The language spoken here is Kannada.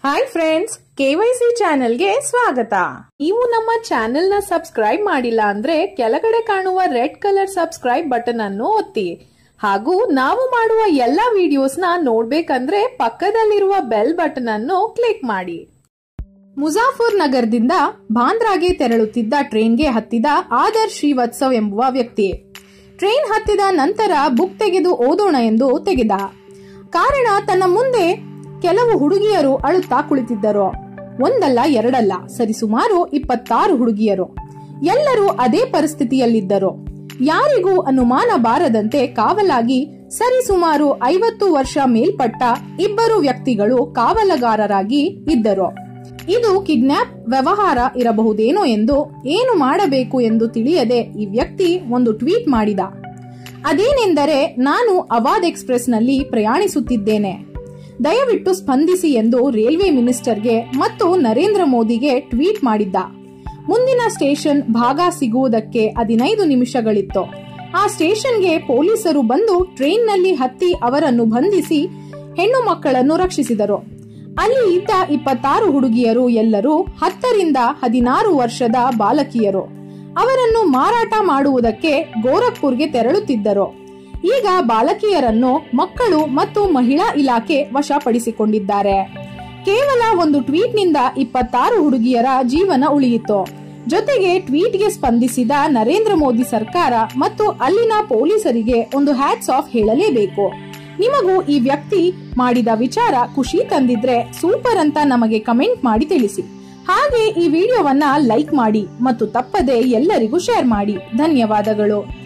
ಹಾಯ್ ಫ್ರೆಂಡ್ಸ್, ಕೆವೈಸಿ ಚಾನೆಲ್ಗೆ ಸ್ವಾಗತ. ನೀವು ನಮ್ಮ ಚಾನೆಲ್ ನ ಸಬ್ಸ್ಕ್ರೈಬ್ ಮಾಡಿಲ್ಲ ಅಂದ್ರೆ ಕೆಳಗಡೆ ಕಾಣುವ ರೆಡ್ ಕಲರ್ ಸಬ್ಸ್ಕ್ರೈಬ್ ಬಟನ್ ಅನ್ನು ಒತ್ತಿ. ಹಾಗೂ ನಾವು ಮಾಡುವ ಎಲ್ಲಾ ವಿಡಿಯೋಸ್ ನ ನೋಡ್ಬೇಕಂದ್ರೆ ಪಕ್ಕದಲ್ಲಿರುವ ಬೆಲ್ ಬಟನ್ ಅನ್ನು ಕ್ಲಿಕ್ ಮಾಡಿ. ಮುಜಾಫರ್ ನಗರದಿಂದ ಬಾಂದ್ರಾಗೆ ತೆರಳುತ್ತಿದ್ದ ಟ್ರೈನ್ಗೆ ಹತ್ತಿದ ಆದರ್ಶ್ ಶ್ರೀವತ್ಸವ್ ಎಂಬುವ ವ್ಯಕ್ತಿ. ಟ್ರೈನ್ ಹತ್ತಿದ ನಂತರ ಬುಕ್ ತೆಗೆದು ಓದೋಣ ಎಂದು ತೆಗೆದ. ಕಾರಣ ತನ್ನ ಮುಂದೆ ಕೆಲವು ಹುಡುಗಿಯರು ಅಳುತ್ತಾ ಕುಳಿತಿದ್ದರು. ಒಂದಲ್ಲ ಎರಡಲ್ಲ, ಸರಿಸುಮಾರು 26 ಹುಡುಗಿಯರು. ಎಲ್ಲರೂ ಅದೇ ಪರಿಸ್ಥಿತಿಯಲ್ಲಿದ್ದರು. ಯಾರಿಗೂ ಅನುಮಾನ ಬಾರದಂತೆ ಕಾವಲಾಗಿ ಸರಿಸುಮಾರು 50 ವರ್ಷ ಮೇಲ್ಪಟ್ಟ ಇಬ್ಬರು ವ್ಯಕ್ತಿಗಳು ಕಾವಲುಗಾರರಾಗಿ ಇದ್ದರು. ಇದು ಕಿಡ್ನಾಪ್ ವ್ಯವಹಾರ ಇರಬಹುದೇನೋ ಎಂದು ಏನು ಮಾಡಬೇಕು ಎಂದು ತಿಳಿಯದೆ ಈ ವ್ಯಕ್ತಿ ಒಂದು ಟ್ವೀಟ್ ಮಾಡಿದ. ಅದೇನೆಂದರೆ, ನಾನು ಅವಾದ್ ಎಕ್ಸ್‌ಪ್ರೆಸ್ ನಲ್ಲಿ ಪ್ರಯಾಣಿಸುತ್ತಿದ್ದೇನೆ, ದಯವಿಟ್ಟು ಸ್ಪಂದಿಸಿ ಎಂದು ರೈಲ್ವೆ ಮಿನಿಸ್ಟರ್ಗೆ ಮತ್ತು ನರೇಂದ್ರ ಮೋದಿಗೆ ಟ್ವೀಟ್ ಮಾಡಿದ್ದ. ಮುಂದಿನ ಸ್ಟೇಷನ್ ಭಾಗ ಸಿಗುವುದಕ್ಕೆ 15 ನಿಮಿಷಗಳಿತ್ತು. ಆ ಸ್ಟೇಷನ್ಗೆ ಪೊಲೀಸರು ಬಂದು ಟ್ರೈನ್ನಲ್ಲಿ ಹತ್ತಿ ಅವರನ್ನು ಬಂಧಿಸಿ ಹೆಣ್ಣು ಮಕ್ಕಳನ್ನು ರಕ್ಷಿಸಿದರು. ಅಲ್ಲಿ ಇದ್ದ 26 ಹುಡುಗಿಯರು ಎಲ್ಲರೂ 10 ರಿಂದ 16 ವರ್ಷದ ಬಾಲಕಿಯರು. ಅವರನ್ನು ಮಾರಾಟ ಮಾಡುವುದಕ್ಕೆ ಗೋರಖ್ಪುರ್ಗೆ ತೆರಳುತ್ತಿದ್ದರು. ಈಗ ಬಾಲಕಿಯರನ್ನು ಮಕ್ಕಳು ಮತ್ತು ಮಹಿಳಾ ಇಲಾಖೆ ವಶಪಡಿಸಿಕೊಂಡಿದ್ದಾರೆ. ಕೇವಲ ಒಂದು ಟ್ವೀಟ್ ನಿಂದ 26 ಹುಡುಗಿಯರ ಜೀವನ ಉಳಿಯಿತು. ಜೊತೆಗೆ ಟ್ವೀಟ್ಗೆ ಸ್ಪಂದಿಸಿದ ನರೇಂದ್ರ ಮೋದಿ ಸರ್ಕಾರ ಮತ್ತು ಅಲ್ಲಿನ ಪೊಲೀಸರಿಗೆ ಒಂದು ಹ್ಯಾಟ್ಸ್ ಆಫ್ ಹೇಳಲೇಬೇಕು. ನಿಮಗೂ ಈ ವ್ಯಕ್ತಿ ಮಾಡಿದ ವಿಚಾರ ಖುಷಿ ತಂದಿದ್ರೆ ಸೂಪರ್ ಅಂತ ನಮಗೆ ಕಮೆಂಟ್ ಮಾಡಿ ತಿಳಿಸಿ. ಹಾಗೆ ಈ ವಿಡಿಯೋವನ್ನ ಲೈಕ್ ಮಾಡಿ ಮತ್ತು ತಪ್ಪದೆ ಎಲ್ಲರಿಗೂ ಶೇರ್ ಮಾಡಿ. ಧನ್ಯವಾದಗಳು.